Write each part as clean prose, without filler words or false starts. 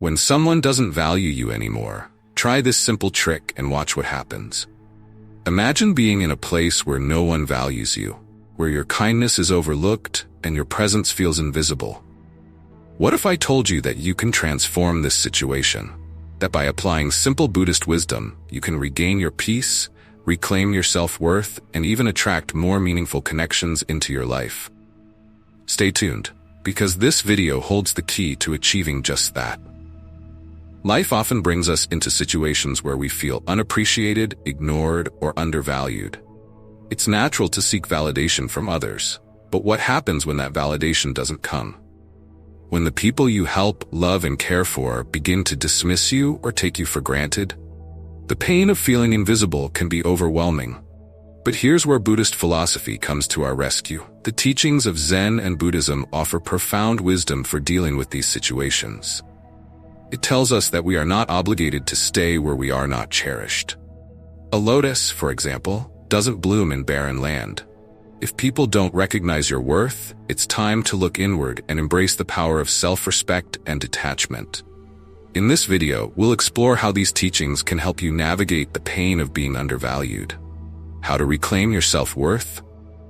When someone doesn't value you anymore, try this simple trick and watch what happens. Imagine being in a place where no one values you, where your kindness is overlooked and your presence feels invisible. What if I told you that you can transform this situation? That by applying simple Buddhist wisdom, you can regain your peace, reclaim your self-worth, and even attract more meaningful connections into your life. Stay tuned, because this video holds the key to achieving just that. Life often brings us into situations where we feel unappreciated, ignored, or undervalued. It's natural to seek validation from others, but what happens when that validation doesn't come? When the people you help, love, and care for begin to dismiss you or take you for granted? The pain of feeling invisible can be overwhelming. But here's where Buddhist philosophy comes to our rescue. The teachings of Zen and Buddhism offer profound wisdom for dealing with these situations. It tells us that we are not obligated to stay where we are not cherished. A lotus, for example, doesn't bloom in barren land. If people don't recognize your worth, it's time to look inward and embrace the power of self-respect and detachment. In this video, we'll explore how these teachings can help you navigate the pain of being undervalued, how to reclaim your self-worth,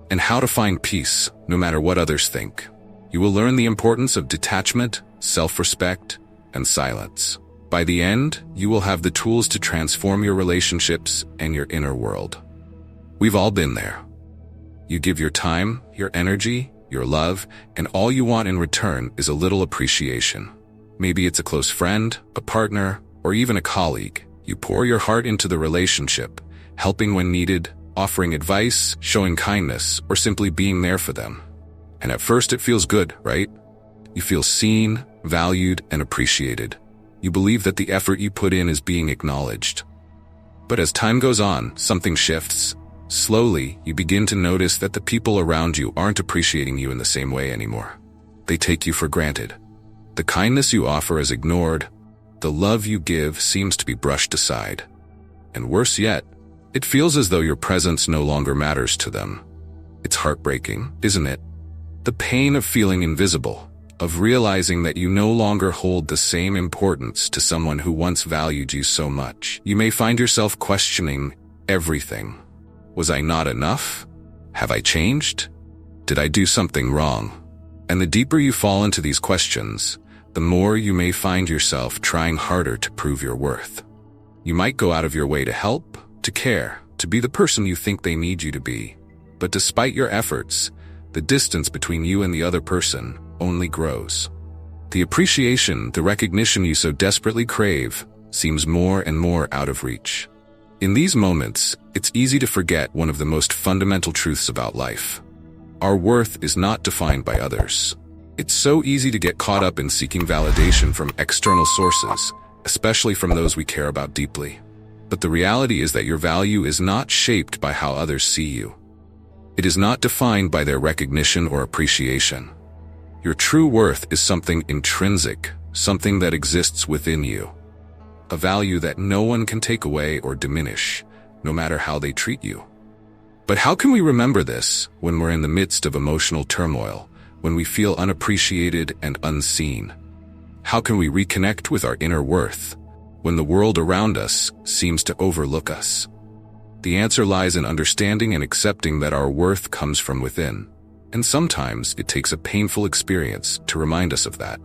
and how to find peace, no matter what others think. You will learn the importance of detachment, self-respect, and silence. By the end, you will have the tools to transform your relationships and your inner world. We've all been there. You give your time, your energy, your love, and all you want in return is a little appreciation. Maybe it's a close friend, a partner, or even a colleague. You pour your heart into the relationship, helping when needed, offering advice, showing kindness, or simply being there for them. And at first it feels good, right? You feel seen, valued, and appreciated. You believe that the effort you put in is being acknowledged. But as time goes on, something shifts. Slowly, you begin to notice that the people around you aren't appreciating you in the same way anymore. They take you for granted. The kindness you offer is ignored. The love you give seems to be brushed aside. And worse yet, it feels as though your presence no longer matters to them. It's heartbreaking, isn't it? The pain of feeling invisible, of realizing that you no longer hold the same importance to someone who once valued you so much. You may find yourself questioning everything. Was I not enough? Have I changed? Did I do something wrong? And the deeper you fall into these questions, the more you may find yourself trying harder to prove your worth. You might go out of your way to help, to care, to be the person you think they need you to be. But despite your efforts, the distance between you and the other person only grows. The appreciation, the recognition you so desperately crave, seems more and more out of reach. In these moments, it's easy to forget one of the most fundamental truths about life. Our worth is not defined by others. It's so easy to get caught up in seeking validation from external sources, especially from those we care about deeply. But the reality is that your value is not shaped by how others see you. It is not defined by their recognition or appreciation. Your true worth is something intrinsic, something that exists within you. A value that no one can take away or diminish, no matter how they treat you. But how can we remember this when we're in the midst of emotional turmoil, when we feel unappreciated and unseen? How can we reconnect with our inner worth when the world around us seems to overlook us? The answer lies in understanding and accepting that our worth comes from within. And sometimes it takes a painful experience to remind us of that.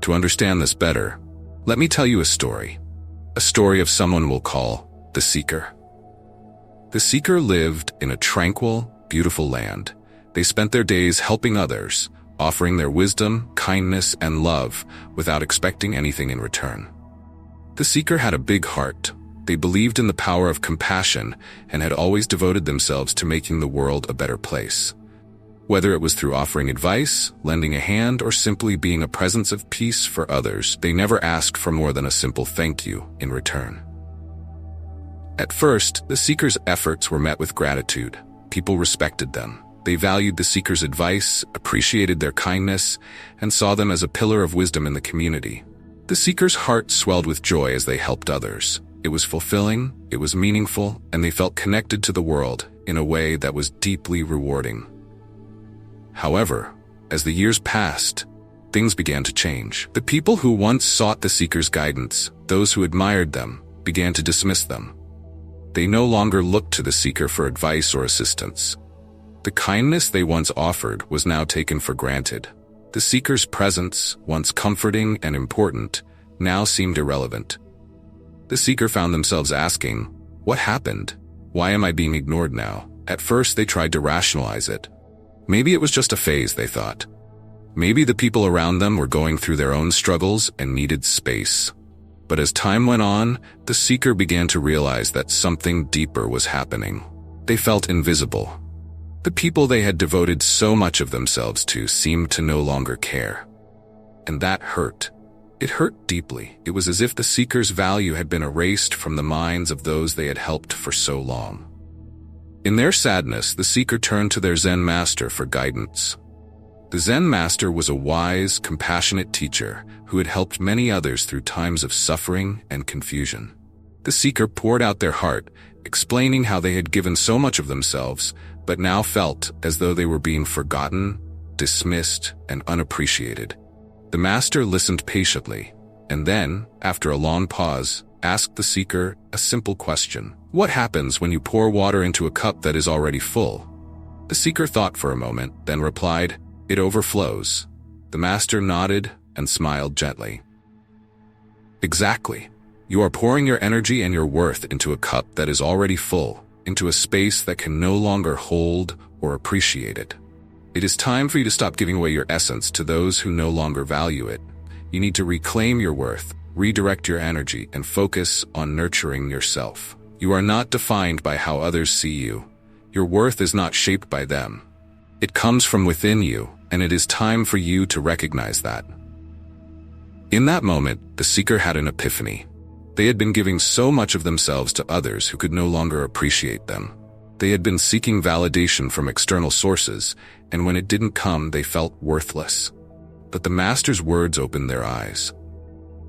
To understand this better, let me tell you a story. A story of someone we'll call the Seeker. The Seeker lived in a tranquil, beautiful land. They spent their days helping others, offering their wisdom, kindness, and love without expecting anything in return. The Seeker had a big heart. They believed in the power of compassion and had always devoted themselves to making the world a better place. Whether it was through offering advice, lending a hand, or simply being a presence of peace for others, they never asked for more than a simple thank you in return. At first, the Seeker's efforts were met with gratitude. People respected them. They valued the Seeker's advice, appreciated their kindness, and saw them as a pillar of wisdom in the community. The Seeker's heart swelled with joy as they helped others. It was fulfilling, it was meaningful, and they felt connected to the world in a way that was deeply rewarding. However, as the years passed, things began to change. The people who once sought the seeker's guidance, those who admired them, began to dismiss them. They no longer looked to the seeker for advice or assistance. The kindness they once offered was now taken for granted. The seeker's presence, once comforting and important, now seemed irrelevant. The seeker found themselves asking, "What happened? Why am I being ignored now?" At first they tried to rationalize it. Maybe it was just a phase, they thought. Maybe the people around them were going through their own struggles and needed space. But as time went on, the seeker began to realize that something deeper was happening. They felt invisible. The people they had devoted so much of themselves to seemed to no longer care. And that hurt. It hurt deeply. It was as if the seeker's value had been erased from the minds of those they had helped for so long. In their sadness, the seeker turned to their Zen master for guidance. The Zen master was a wise, compassionate teacher who had helped many others through times of suffering and confusion. The seeker poured out their heart, explaining how they had given so much of themselves, but now felt as though they were being forgotten, dismissed, and unappreciated. The master listened patiently, and then, after a long pause, asked the seeker a simple question. "What happens when you pour water into a cup that is already full?" The seeker thought for a moment, then replied, "It overflows." The master nodded and smiled gently. Exactly. You are pouring your energy and your worth into a cup that is already full, into a space that can no longer hold or appreciate it. It is time for you to stop giving away your essence to those who no longer value it. You need to reclaim your worth, redirect your energy, and focus on nurturing yourself. You are not defined by how others see you. Your worth is not shaped by them. It comes from within you, and it is time for you to recognize that. In that moment, the seeker had an epiphany. They had been giving so much of themselves to others who could no longer appreciate them. They had been seeking validation from external sources, and when it didn't come, they felt worthless. But the master's words opened their eyes.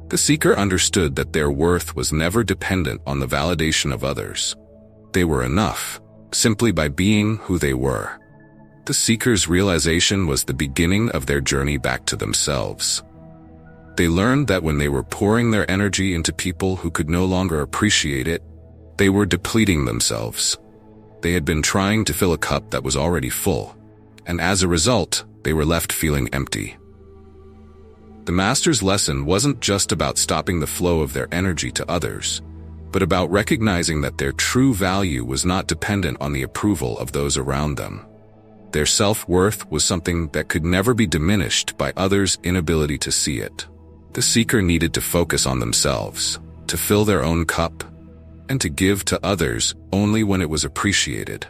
The seeker understood that their worth was never dependent on the validation of others. They were enough, simply by being who they were. The seeker's realization was the beginning of their journey back to themselves. They learned that when they were pouring their energy into people who could no longer appreciate it, they were depleting themselves. They had been trying to fill a cup that was already full, and as a result, they were left feeling empty. The master's lesson wasn't just about stopping the flow of their energy to others, but about recognizing that their true value was not dependent on the approval of those around them. Their self-worth was something that could never be diminished by others' inability to see it. The seeker needed to focus on themselves, to fill their own cup, and to give to others only when it was appreciated,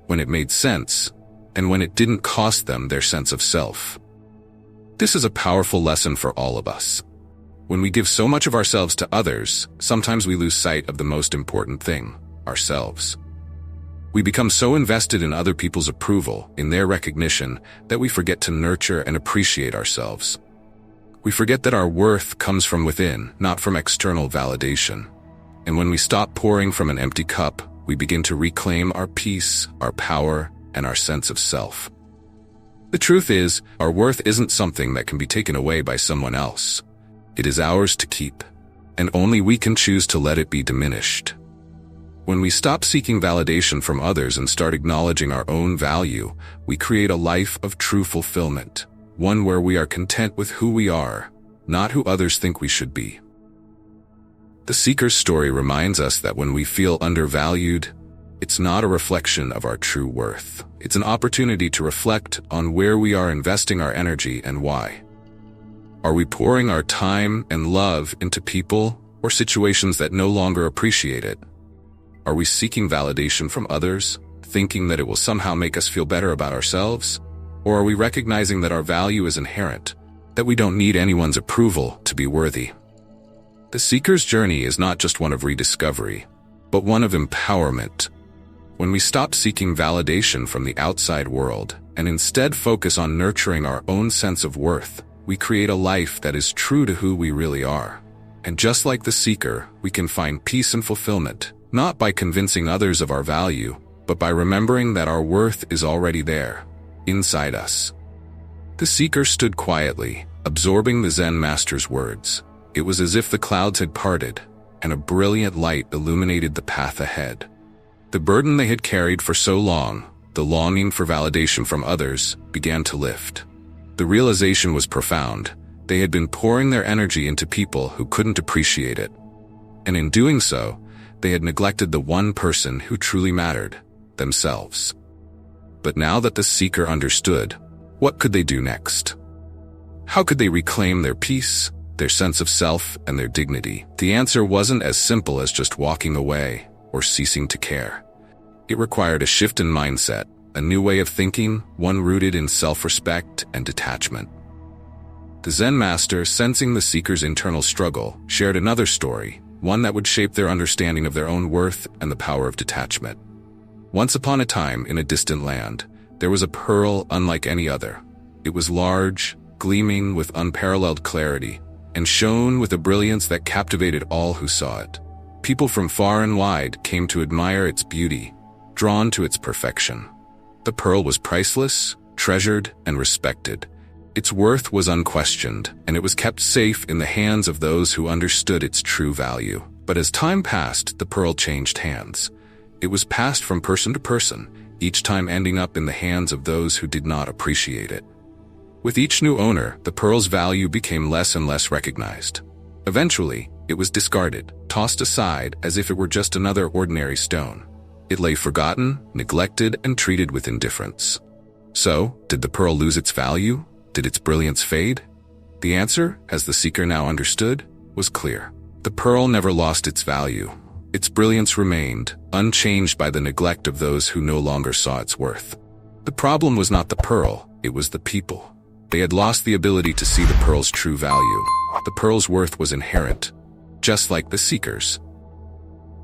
when it made sense, and when it didn't cost them their sense of self. This is a powerful lesson for all of us. When we give so much of ourselves to others, sometimes we lose sight of the most important thing, ourselves. We become so invested in other people's approval, in their recognition, that we forget to nurture and appreciate ourselves. We forget that our worth comes from within, not from external validation. And when we stop pouring from an empty cup, we begin to reclaim our peace, our power, and our sense of self. The truth is, our worth isn't something that can be taken away by someone else. It is ours to keep, and only we can choose to let it be diminished. When we stop seeking validation from others and start acknowledging our own value, we create a life of true fulfillment, one where we are content with who we are, not who others think we should be. The seeker's story reminds us that when we feel undervalued, it's not a reflection of our true worth. It's an opportunity to reflect on where we are investing our energy and why. Are we pouring our time and love into people or situations that no longer appreciate it? Are we seeking validation from others, thinking that it will somehow make us feel better about ourselves? Or are we recognizing that our value is inherent, that we don't need anyone's approval to be worthy? The seeker's journey is not just one of rediscovery, but one of empowerment. When we stop seeking validation from the outside world and instead focus on nurturing our own sense of worth, we create a life that is true to who we really are. And just like the seeker, we can find peace and fulfillment, not by convincing others of our value, but by remembering that our worth is already there, inside us. The seeker stood quietly, absorbing the Zen master's words. It was as if the clouds had parted, and a brilliant light illuminated the path ahead. The burden they had carried for so long, the longing for validation from others, began to lift. The realization was profound. They had been pouring their energy into people who couldn't appreciate it. And in doing so, they had neglected the one person who truly mattered, themselves. But now that the seeker understood, what could they do next? How could they reclaim their peace, their sense of self, and their dignity? The answer wasn't as simple as just walking away or ceasing to care. It required a shift in mindset, a new way of thinking, one rooted in self-respect and detachment. The Zen master, sensing the seeker's internal struggle, shared another story, one that would shape their understanding of their own worth and the power of detachment. Once upon a time, in a distant land, there was a pearl unlike any other. It was large, gleaming with unparalleled clarity, and shone with a brilliance that captivated all who saw it. People from far and wide came to admire its beauty, drawn to its perfection. The pearl was priceless, treasured, and respected. Its worth was unquestioned, and it was kept safe in the hands of those who understood its true value. But as time passed, the pearl changed hands. It was passed from person to person, each time ending up in the hands of those who did not appreciate it. With each new owner, the pearl's value became less and less recognized. Eventually, it was discarded, tossed aside as if it were just another ordinary stone. It lay forgotten, neglected, and treated with indifference. So, did the pearl lose its value? Did its brilliance fade? The answer, as the seeker now understood, was clear. The pearl never lost its value. Its brilliance remained, unchanged by the neglect of those who no longer saw its worth. The problem was not the pearl, it was the people. They had lost the ability to see the pearl's true value. The pearl's worth was inherent, just like the seeker's.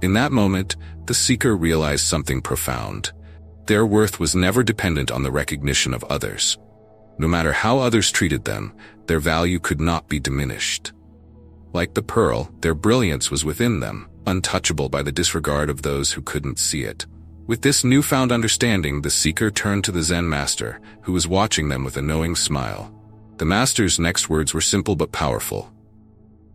In that moment, the seeker realized something profound. Their worth was never dependent on the recognition of others. No matter how others treated them, their value could not be diminished. Like the pearl, their brilliance was within them, untouchable by the disregard of those who couldn't see it. With this newfound understanding, the seeker turned to the Zen master, who was watching them with a knowing smile. The master's next words were simple but powerful.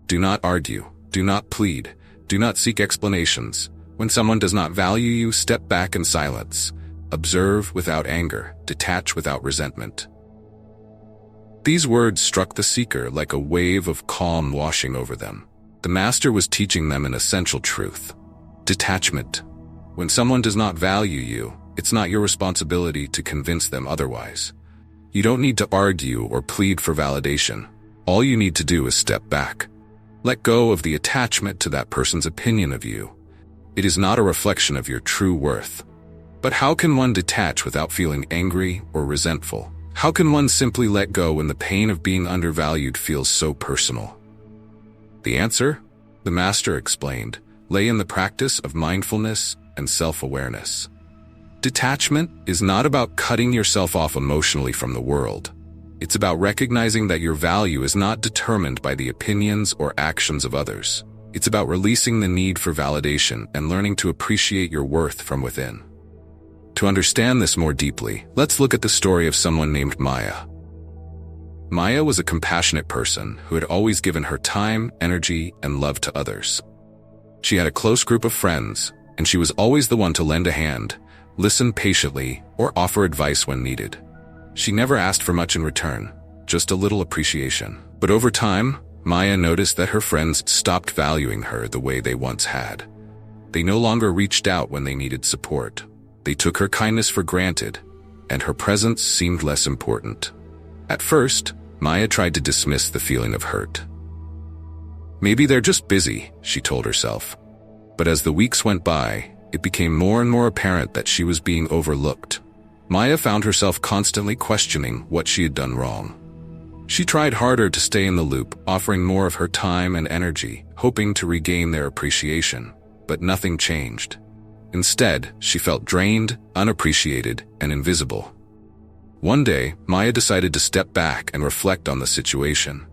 Do not argue, do not plead, do not seek explanations. When someone does not value you, step back in silence. Observe without anger, detach without resentment. These words struck the seeker like a wave of calm washing over them. The master was teaching them an essential truth. Detachment. When someone does not value you, it's not your responsibility to convince them otherwise. You don't need to argue or plead for validation. All you need to do is step back. Let go of the attachment to that person's opinion of you. It is not a reflection of your true worth. But how can one detach without feeling angry or resentful? How can one simply let go when the pain of being undervalued feels so personal? The answer, the master explained, lay in the practice of mindfulness and self-awareness. Detachment is not about cutting yourself off emotionally from the world. It's about recognizing that your value is not determined by the opinions or actions of others. It's about releasing the need for validation and learning to appreciate your worth from within. To understand this more deeply, let's look at the story of someone named Maya. Maya was a compassionate person who had always given her time, energy, and love to others. She had a close group of friends, and she was always the one to lend a hand, listen patiently, or offer advice when needed. She never asked for much in return, just a little appreciation. But over time, Maya noticed that her friends stopped valuing her the way they once had. They no longer reached out when they needed support. They took her kindness for granted, and her presence seemed less important. At first, Maya tried to dismiss the feeling of hurt. Maybe they're just busy, she told herself. But as the weeks went by, it became more and more apparent that she was being overlooked. Maya found herself constantly questioning what she had done wrong. She tried harder to stay in the loop, offering more of her time and energy, hoping to regain their appreciation, but nothing changed. Instead, she felt drained, unappreciated, and invisible. One day, Maya decided to step back and reflect on the situation.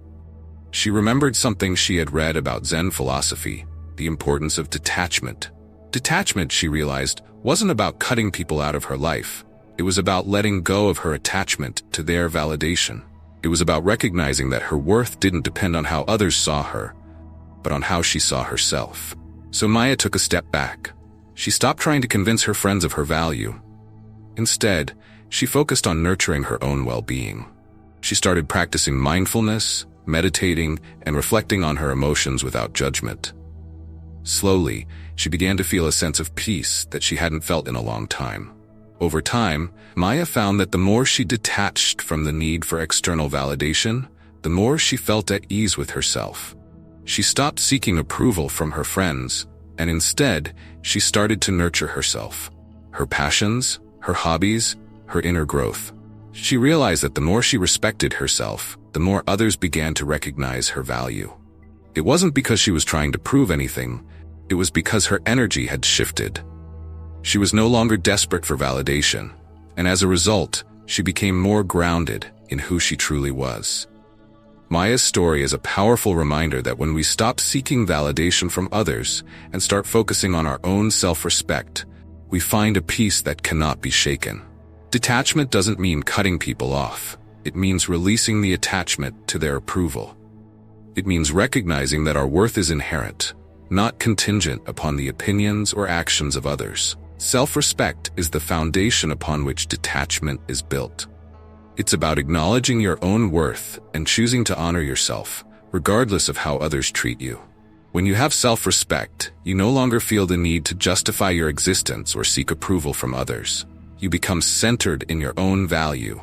She remembered something she had read about Zen philosophy, the importance of detachment. Detachment, she realized, wasn't about cutting people out of her life. It was about letting go of her attachment to their validation. It was about recognizing that her worth didn't depend on how others saw her, but on how she saw herself. So Maya took a step back. She stopped trying to convince her friends of her value. Instead, she focused on nurturing her own well-being. She started practicing mindfulness, meditating, and reflecting on her emotions without judgment. Slowly, she began to feel a sense of peace that she hadn't felt in a long time. Over time, Maya found that the more she detached from the need for external validation, the more she felt at ease with herself. She stopped seeking approval from her friends, and instead, she started to nurture herself, her passions, her hobbies, her inner growth. She realized that the more she respected herself, the more others began to recognize her value. It wasn't because she was trying to prove anything, it was because her energy had shifted. She was no longer desperate for validation, and as a result, she became more grounded in who she truly was. Maya's story is a powerful reminder that when we stop seeking validation from others and start focusing on our own self-respect, we find a peace that cannot be shaken. Detachment doesn't mean cutting people off. It means releasing the attachment to their approval. It means recognizing that our worth is inherent, not contingent upon the opinions or actions of others. Self-respect is the foundation upon which detachment is built. It's about acknowledging your own worth and choosing to honor yourself, regardless of how others treat you. When you have self-respect, you no longer feel the need to justify your existence or seek approval from others. You become centered in your own value,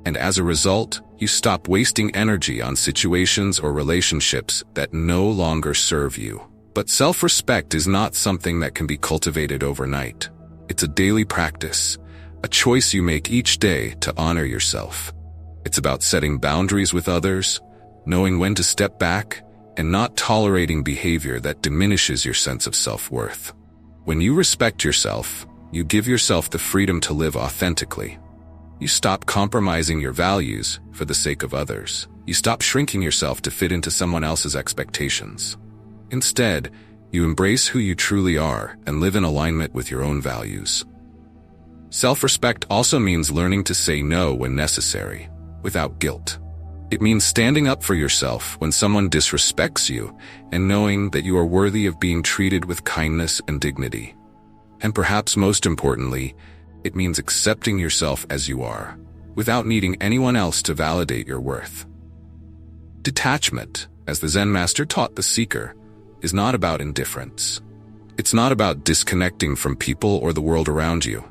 and as a result, you stop wasting energy on situations or relationships that no longer serve you. But self-respect is not something that can be cultivated overnight. It's a daily practice, a choice you make each day to honor yourself. It's about setting boundaries with others, knowing when to step back, and not tolerating behavior that diminishes your sense of self-worth. When you respect yourself, you give yourself the freedom to live authentically. You stop compromising your values for the sake of others. You stop shrinking yourself to fit into someone else's expectations. Instead, you embrace who you truly are and live in alignment with your own values. Self-respect also means learning to say no when necessary, without guilt. It means standing up for yourself when someone disrespects you and knowing that you are worthy of being treated with kindness and dignity. And perhaps most importantly, it means accepting yourself as you are, without needing anyone else to validate your worth. Detachment, as the Zen master taught the seeker, is not about indifference. It's not about disconnecting from people or the world around you.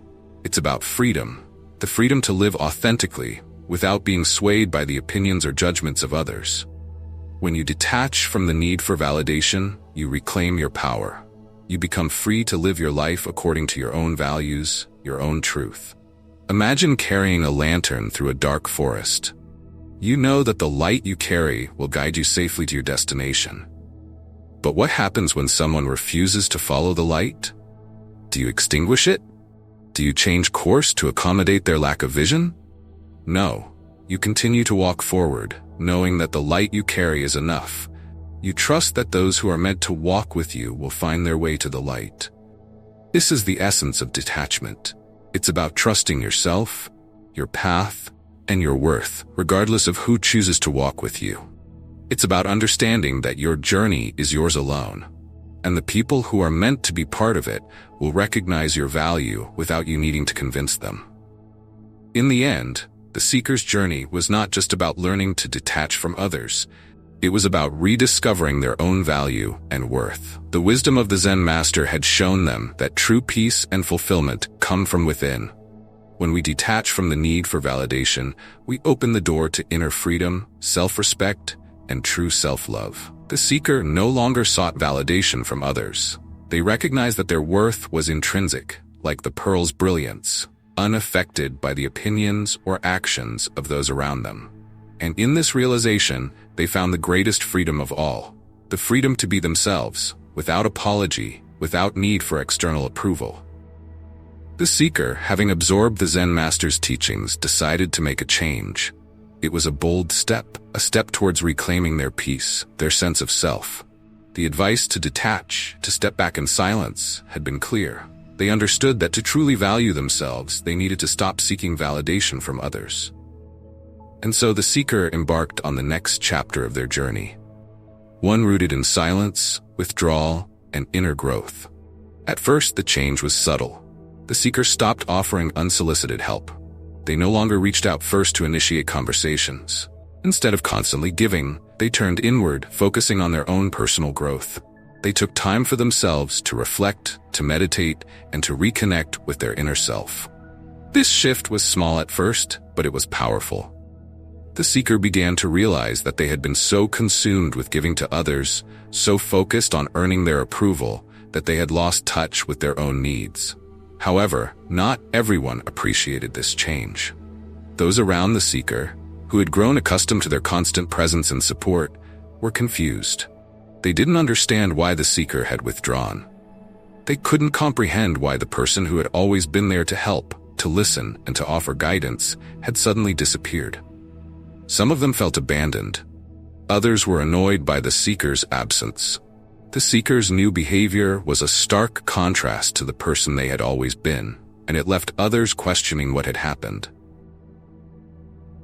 It's about freedom, the freedom to live authentically without being swayed by the opinions or judgments of others. When you detach from the need for validation, you reclaim your power. You become free to live your life according to your own values, your own truth. Imagine carrying a lantern through a dark forest. You know that the light you carry will guide you safely to your destination. But what happens when someone refuses to follow the light? Do you extinguish it? Do you change course to accommodate their lack of vision? No. You continue to walk forward, knowing that the light you carry is enough. You trust that those who are meant to walk with you will find their way to the light. This is the essence of detachment. It's about trusting yourself, your path, and your worth, regardless of who chooses to walk with you. It's about understanding that your journey is yours alone, and the people who are meant to be part of it will recognize your value without you needing to convince them. In the end, the seeker's journey was not just about learning to detach from others. It was about rediscovering their own value and worth. The wisdom of the Zen master had shown them that true peace and fulfillment come from within. When we detach from the need for validation, we open the door to inner freedom, self-respect, and true self-love. The seeker no longer sought validation from others. They recognized that their worth was intrinsic, like the pearl's brilliance, unaffected by the opinions or actions of those around them. And in this realization, they found the greatest freedom of all, the freedom to be themselves, without apology, without need for external approval. The seeker, having absorbed the Zen master's teachings, decided to make a change. It was a bold step, a step towards reclaiming their peace, their sense of self. The advice to detach, to step back in silence, had been clear. They understood that to truly value themselves, they needed to stop seeking validation from others. And so the seeker embarked on the next chapter of their journey. One rooted in silence, withdrawal, and inner growth. At first, the change was subtle. The seeker stopped offering unsolicited help. They no longer reached out first to initiate conversations. Instead of constantly giving, they turned inward, focusing on their own personal growth. They took time for themselves to reflect, to meditate, and to reconnect with their inner self. This shift was small at first, but it was powerful. The seeker began to realize that they had been so consumed with giving to others, so focused on earning their approval, that they had lost touch with their own needs. However, not everyone appreciated this change. Those around the seeker, who had grown accustomed to their constant presence and support, were confused. They didn't understand why the seeker had withdrawn. They couldn't comprehend why the person who had always been there to help, to listen, and to offer guidance had suddenly disappeared. Some of them felt abandoned. Others were annoyed by the seeker's absence. The seeker's new behavior was a stark contrast to the person they had always been, and it left others questioning what had happened.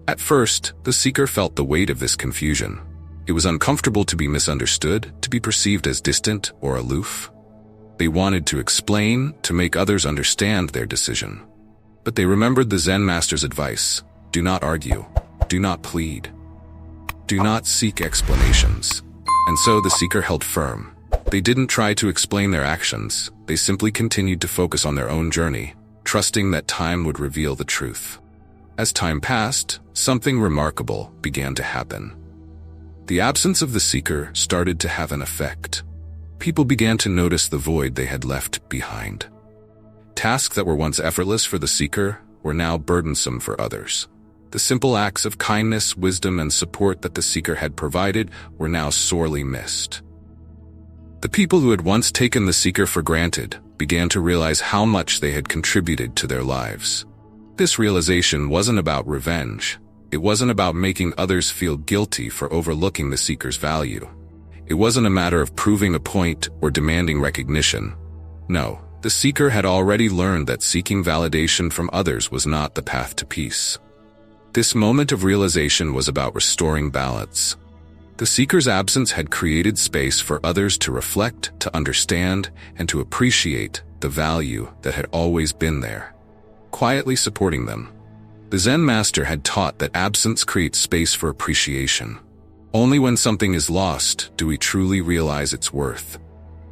At first, the seeker felt the weight of this confusion. It was uncomfortable to be misunderstood, to be perceived as distant or aloof. They wanted to explain, to make others understand their decision. But they remembered the Zen master's advice: do not argue, do not plead, do not seek explanations. And so the seeker held firm. They didn't try to explain their actions. They simply continued to focus on their own journey, trusting that time would reveal the truth. As time passed, something remarkable began to happen. The absence of the seeker started to have an effect. People began to notice the void they had left behind. Tasks that were once effortless for the seeker were now burdensome for others. The simple acts of kindness, wisdom, and support that the seeker had provided were now sorely missed. The people who had once taken the seeker for granted began to realize how much they had contributed to their lives. This realization wasn't about revenge. It wasn't about making others feel guilty for overlooking the seeker's value. It wasn't a matter of proving a point or demanding recognition. No, the seeker had already learned that seeking validation from others was not the path to peace. This moment of realization was about restoring balance. The seeker's absence had created space for others to reflect, to understand, and to appreciate the value that had always been there, quietly supporting them. The Zen master had taught that absence creates space for appreciation. Only when something is lost do we truly realize its worth.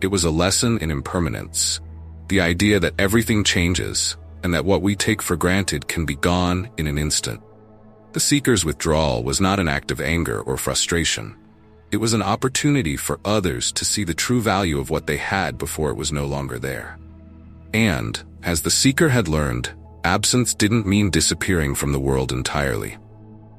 It was a lesson in impermanence, the idea that everything changes, and that what we take for granted can be gone in an instant. The seeker's withdrawal was not an act of anger or frustration. It was an opportunity for others to see the true value of what they had before it was no longer there. And, as the seeker had learned, absence didn't mean disappearing from the world entirely.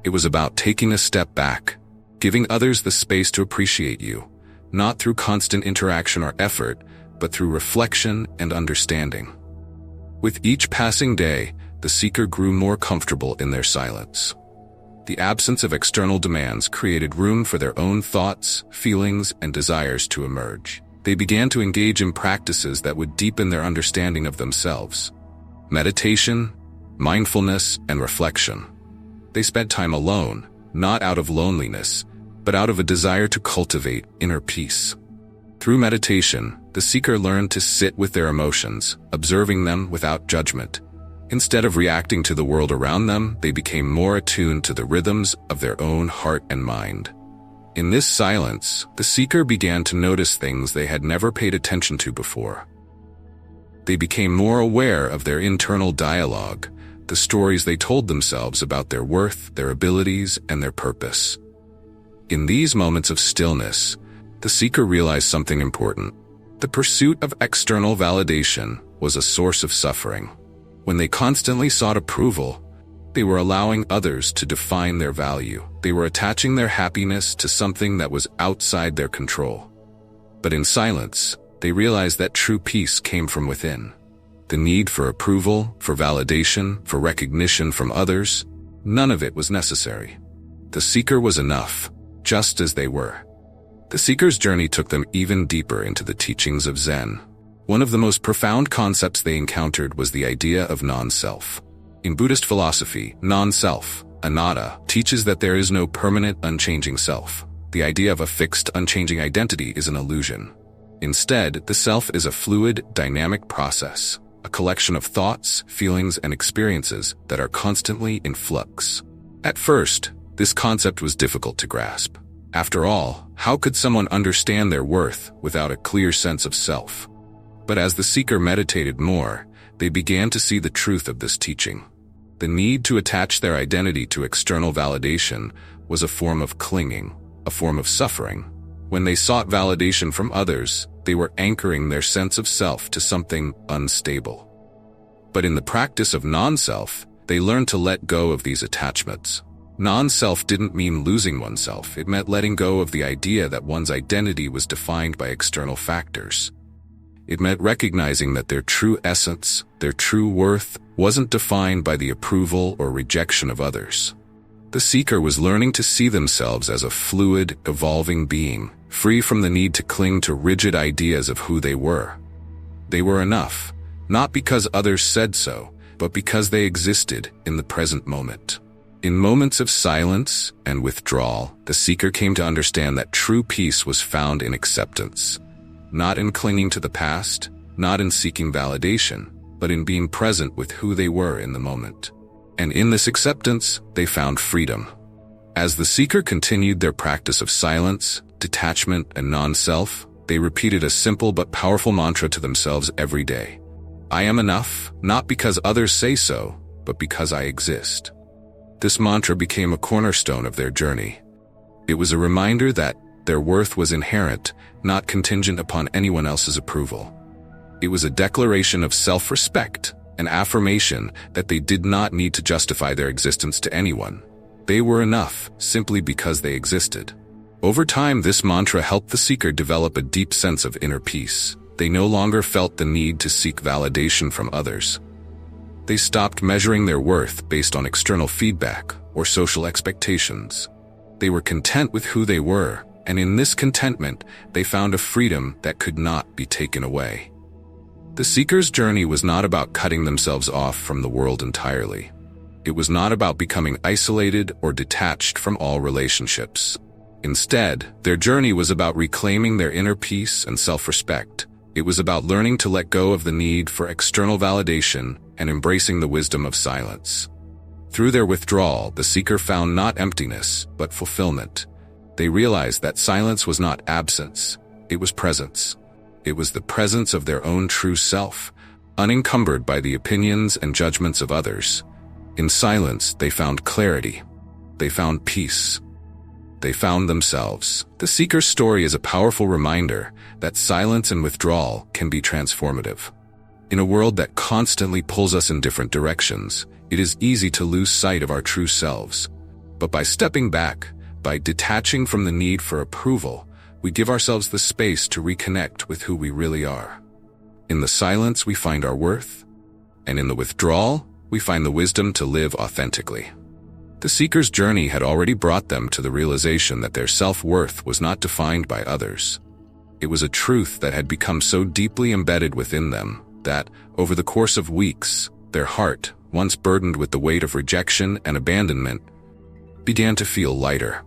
It was about taking a step back, giving others the space to appreciate you, not through constant interaction or effort, but through reflection and understanding. With each passing day, the seeker grew more comfortable in their silence. The absence of external demands created room for their own thoughts, feelings, and desires to emerge. They began to engage in practices that would deepen their understanding of themselves. Meditation, mindfulness, and reflection. They spent time alone, not out of loneliness, but out of a desire to cultivate inner peace. Through meditation, the seeker learned to sit with their emotions, observing them without judgment. Instead of reacting to the world around them, they became more attuned to the rhythms of their own heart and mind. In this silence, the seeker began to notice things they had never paid attention to before. They became more aware of their internal dialogue, the stories they told themselves about their worth, their abilities, and their purpose. In these moments of stillness, the seeker realized something important. The pursuit of external validation was a source of suffering. When they constantly sought approval, they were allowing others to define their value. They were attaching their happiness to something that was outside their control. But in silence, they realized that true peace came from within. The need for approval, for validation, for recognition from others, none of it was necessary. The seeker was enough, just as they were. The seeker's journey took them even deeper into the teachings of Zen. One of the most profound concepts they encountered was the idea of non-self. In Buddhist philosophy, non-self, anatta, teaches that there is no permanent, unchanging self. The idea of a fixed, unchanging identity is an illusion. Instead, the self is a fluid, dynamic process, a collection of thoughts, feelings, and experiences that are constantly in flux. At first, this concept was difficult to grasp. After all, how could someone understand their worth without a clear sense of self? But as the seeker meditated more, they began to see the truth of this teaching. The need to attach their identity to external validation was a form of clinging, a form of suffering. When they sought validation from others, they were anchoring their sense of self to something unstable. But in the practice of non-self, they learned to let go of these attachments. Non-self didn't mean losing oneself. It meant letting go of the idea that one's identity was defined by external factors. It meant recognizing that their true essence, their true worth, wasn't defined by the approval or rejection of others. The seeker was learning to see themselves as a fluid, evolving being, free from the need to cling to rigid ideas of who they were. They were enough, not because others said so, but because they existed in the present moment. In moments of silence and withdrawal, the seeker came to understand that true peace was found in acceptance, not in clinging to the past, not in seeking validation, but in being present with who they were in the moment. And in this acceptance, they found freedom. As the seeker continued their practice of silence, detachment, and non-self, they repeated a simple but powerful mantra to themselves every day. I am enough, not because others say so, but because I exist. This mantra became a cornerstone of their journey. It was a reminder that their worth was inherent, not contingent upon anyone else's approval. It was a declaration of self-respect, an affirmation that they did not need to justify their existence to anyone. They were enough simply because they existed. Over time, this mantra helped the seeker develop a deep sense of inner peace. They no longer felt the need to seek validation from others. They stopped measuring their worth based on external feedback or social expectations. They were content with who they were, and in this contentment, they found a freedom that could not be taken away. The seeker's journey was not about cutting themselves off from the world entirely. It was not about becoming isolated or detached from all relationships. Instead, their journey was about reclaiming their inner peace and self-respect. It was about learning to let go of the need for external validation and embracing the wisdom of silence. Through their withdrawal, the seeker found not emptiness, but fulfillment. They realized that silence was not absence, it was presence. It was the presence of their own true self, unencumbered by the opinions and judgments of others. In silence, they found clarity. They found peace. They found themselves. The seeker's story is a powerful reminder that silence and withdrawal can be transformative. In a world that constantly pulls us in different directions, it is easy to lose sight of our true selves. But by stepping back, by detaching from the need for approval, we give ourselves the space to reconnect with who we really are. In the silence, we find our worth, and in the withdrawal, we find the wisdom to live authentically. The seeker's journey had already brought them to the realization that their self-worth was not defined by others. It was a truth that had become so deeply embedded within them that, over the course of weeks, their heart, once burdened with the weight of rejection and abandonment, began to feel lighter.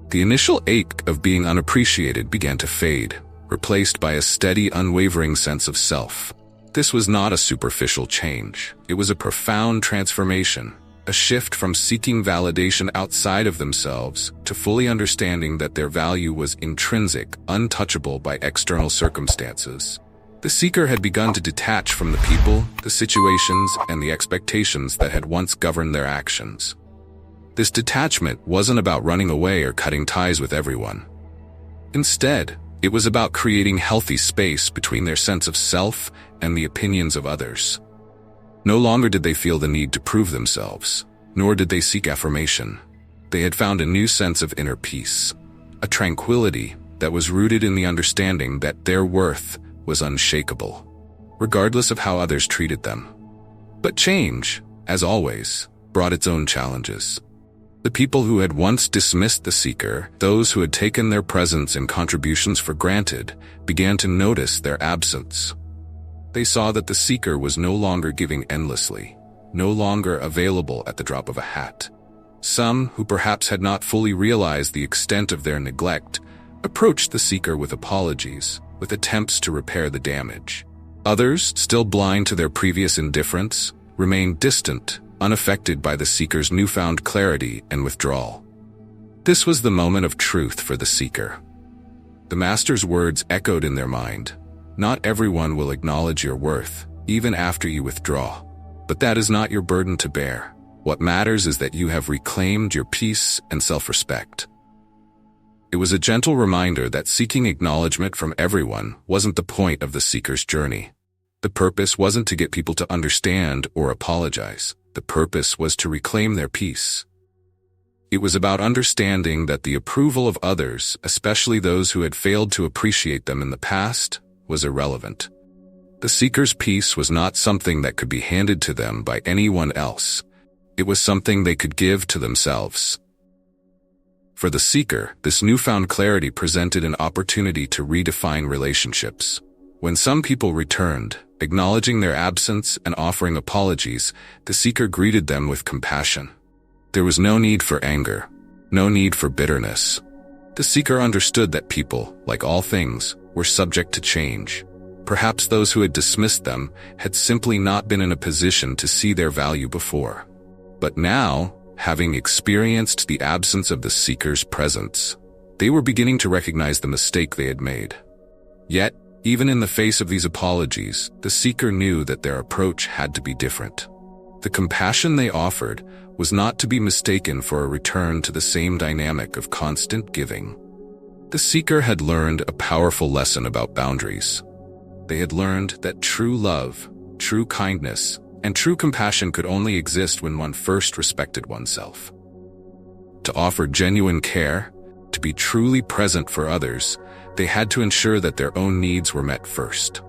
The initial ache of being unappreciated began to fade, replaced by a steady, unwavering sense of self. This was not a superficial change. It was a profound transformation, a shift from seeking validation outside of themselves to fully understanding that their value was intrinsic, untouchable by external circumstances. The seeker had begun to detach from the people, the situations, and the expectations that had once governed their actions. This detachment wasn't about running away or cutting ties with everyone. Instead, it was about creating healthy space between their sense of self and the opinions of others. No longer did they feel the need to prove themselves, nor did they seek affirmation. They had found a new sense of inner peace, a tranquility that was rooted in the understanding that their worth was unshakable, regardless of how others treated them. But change, as always, brought its own challenges. The people who had once dismissed the seeker, those who had taken their presence and contributions for granted, began to notice their absence. They saw that the seeker was no longer giving endlessly, no longer available at the drop of a hat. Some, who perhaps had not fully realized the extent of their neglect, approached the seeker with apologies, with attempts to repair the damage. Others, still blind to their previous indifference, remained distant, unaffected by the seeker's newfound clarity and withdrawal. This was the moment of truth for the seeker. The master's words echoed in their mind. Not everyone will acknowledge your worth, even after you withdraw. But that is not your burden to bear. What matters is that you have reclaimed your peace and self-respect. It was a gentle reminder that seeking acknowledgement from everyone wasn't the point of the seeker's journey. The purpose wasn't to get people to understand or apologize. The purpose was to reclaim their peace. It was about understanding that the approval of others, especially those who had failed to appreciate them in the past, was irrelevant. The seeker's peace was not something that could be handed to them by anyone else. It was something they could give to themselves. For the seeker, this newfound clarity presented an opportunity to redefine relationships. When some people returned, acknowledging their absence and offering apologies, the seeker greeted them with compassion. There was no need for anger, no need for bitterness. The seeker understood that people, like all things, were subject to change. Perhaps those who had dismissed them had simply not been in a position to see their value before. But now, having experienced the absence of the seeker's presence, they were beginning to recognize the mistake they had made. Yet, even in the face of these apologies, the seeker knew that their approach had to be different. The compassion they offered was not to be mistaken for a return to the same dynamic of constant giving. The seeker had learned a powerful lesson about boundaries. They had learned that true love, true kindness, and true compassion could only exist when one first respected oneself. To offer genuine care, to be truly present for others, they had to ensure that their own needs were met first.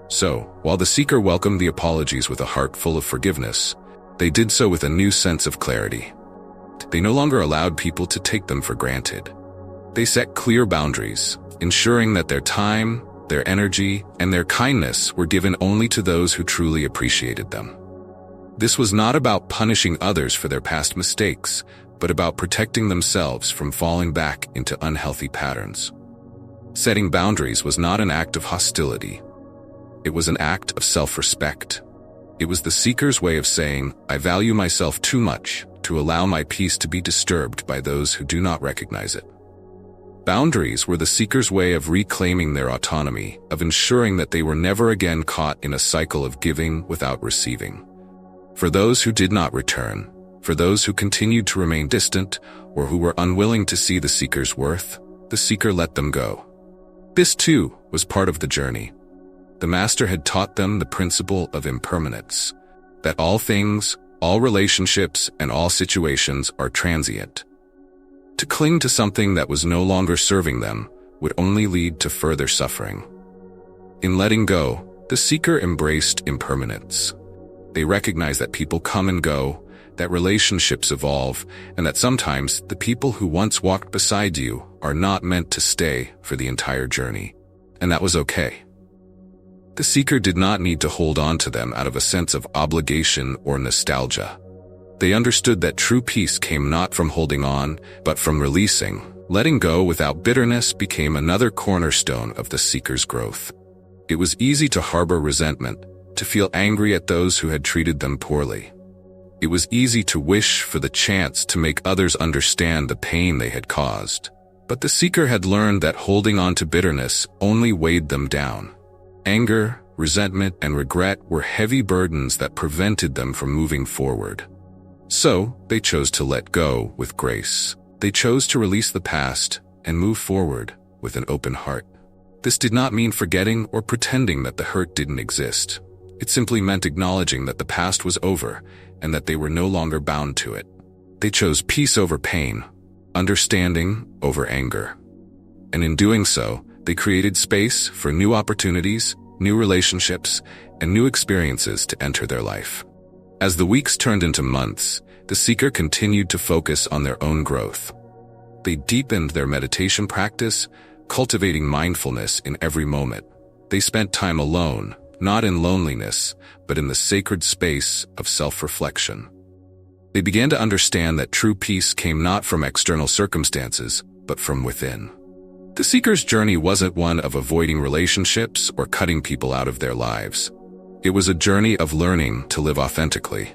So, while the seeker welcomed the apologies with a heart full of forgiveness, they did so with a new sense of clarity. They no longer allowed people to take them for granted. They set clear boundaries, ensuring that their time, their energy, and their kindness were given only to those who truly appreciated them. This was not about punishing others for their past mistakes, but about protecting themselves from falling back into unhealthy patterns. Setting boundaries was not an act of hostility. It was an act of self-respect. It was the seeker's way of saying, I value myself too much to allow my peace to be disturbed by those who do not recognize it. Boundaries were the seeker's way of reclaiming their autonomy, of ensuring that they were never again caught in a cycle of giving without receiving. For those who did not return, for those who continued to remain distant, or who were unwilling to see the seeker's worth, the seeker let them go. This, too, was part of the journey. The master had taught them the principle of impermanence, that all things, all relationships, and all situations are transient. To cling to something that was no longer serving them would only lead to further suffering. In letting go, the seeker embraced impermanence. They recognized that people come and go, that relationships evolve, and that sometimes the people who once walked beside you are not meant to stay for the entire journey. And that was okay. The seeker did not need to hold on to them out of a sense of obligation or nostalgia. They understood that true peace came not from holding on, but from releasing. Letting go without bitterness became another cornerstone of the seeker's growth. It was easy to harbor resentment, to feel angry at those who had treated them poorly. It was easy to wish for the chance to make others understand the pain they had caused. But the seeker had learned that holding on to bitterness only weighed them down. Anger, resentment, and regret were heavy burdens that prevented them from moving forward. So, they chose to let go with grace. They chose to release the past and move forward with an open heart. This did not mean forgetting or pretending that the hurt didn't exist. It simply meant acknowledging that the past was over and that they were no longer bound to it. They chose peace over pain, understanding over anger. And in doing so, they created space for new opportunities, new relationships, and new experiences to enter their life. As the weeks turned into months, the seeker continued to focus on their own growth. They deepened their meditation practice, cultivating mindfulness in every moment. They spent time alone, not in loneliness, but in the sacred space of self-reflection. They began to understand that true peace came not from external circumstances, but from within. The seeker's journey wasn't one of avoiding relationships or cutting people out of their lives. It was a journey of learning to live authentically,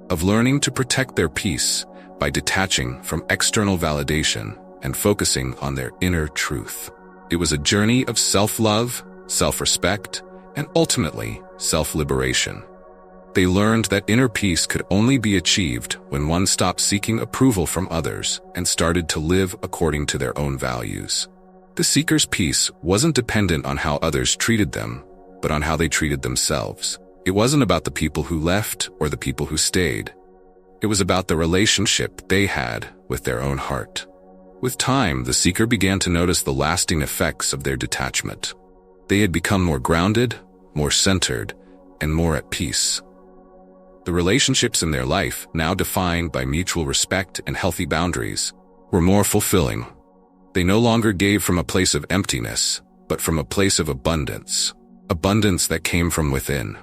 of learning to protect their peace by detaching from external validation and focusing on their inner truth. It was a journey of self-love, self-respect, and ultimately, self-liberation. They learned that inner peace could only be achieved when one stopped seeking approval from others and started to live according to their own values. The seeker's peace wasn't dependent on how others treated them, but on how they treated themselves. It wasn't about the people who left or the people who stayed. It was about the relationship they had with their own heart. With time, the seeker began to notice the lasting effects of their detachment. They had become more grounded, more centered, and more at peace. The relationships in their life, now defined by mutual respect and healthy boundaries, were more fulfilling. They no longer gave from a place of emptiness, but from a place of abundance that came from within.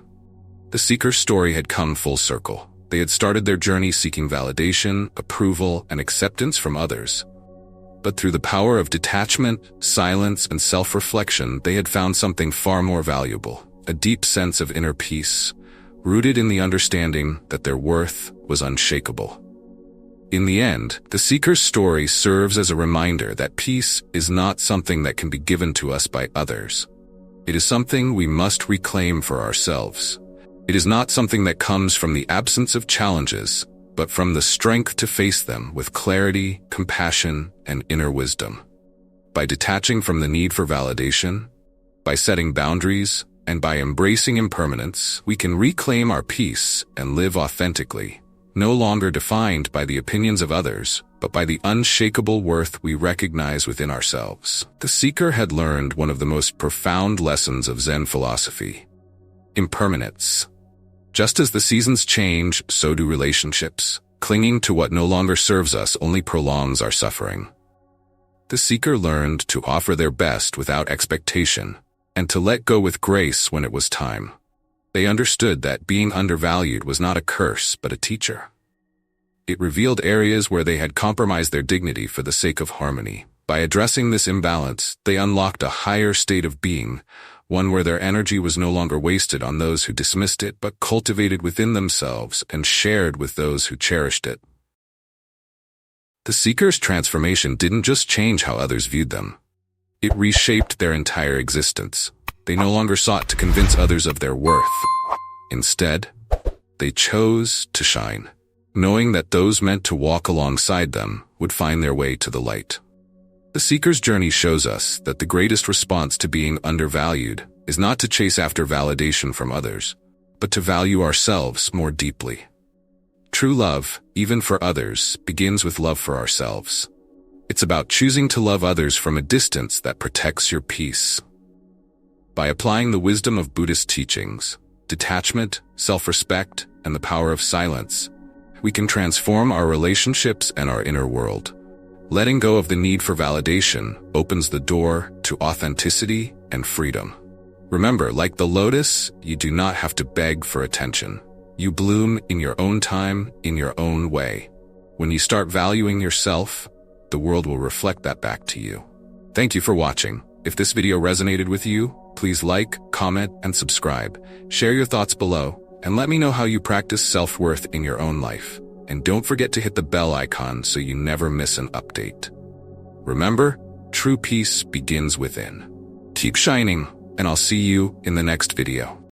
The seeker's story had come full circle. They had started their journey seeking validation, approval, and acceptance from others. But through the power of detachment, silence, and self-reflection, they had found something far more valuable, a deep sense of inner peace, rooted in the understanding that their worth was unshakable. In the end, the seeker's story serves as a reminder that peace is not something that can be given to us by others. It is something we must reclaim for ourselves. It is not something that comes from the absence of challenges, but from the strength to face them with clarity, compassion, and inner wisdom. By detaching from the need for validation, by setting boundaries, and by embracing impermanence, we can reclaim our peace and live authentically, no longer defined by the opinions of others, but by the unshakable worth we recognize within ourselves. The seeker had learned one of the most profound lessons of Zen philosophy: impermanence. Just as the seasons change, so do relationships. Clinging to what no longer serves us only prolongs our suffering. The seeker learned to offer their best without expectation, and to let go with grace when it was time. They understood that being undervalued was not a curse, but a teacher. It revealed areas where they had compromised their dignity for the sake of harmony. By addressing this imbalance, they unlocked a higher state of being, one where their energy was no longer wasted on those who dismissed it, but cultivated within themselves and shared with those who cherished it. The seeker's transformation didn't just change how others viewed them. It reshaped their entire existence. They no longer sought to convince others of their worth. Instead, they chose to shine, knowing that those meant to walk alongside them would find their way to the light. The seeker's journey shows us that the greatest response to being undervalued is not to chase after validation from others, but to value ourselves more deeply. True love, even for others, begins with love for ourselves. It's about choosing to love others from a distance that protects your peace. By applying the wisdom of Buddhist teachings, detachment, self-respect, and the power of silence, we can transform our relationships and our inner world. Letting go of the need for validation opens the door to authenticity and freedom. Remember, like the lotus, you do not have to beg for attention. You bloom in your own time, in your own way. When you start valuing yourself, the world will reflect that back to you. Thank you for watching. If this video resonated with you, please like, comment, and subscribe. Share your thoughts below, and let me know how you practice self-worth in your own life. And don't forget to hit the bell icon so you never miss an update. Remember, true peace begins within. Keep shining, and I'll see you in the next video.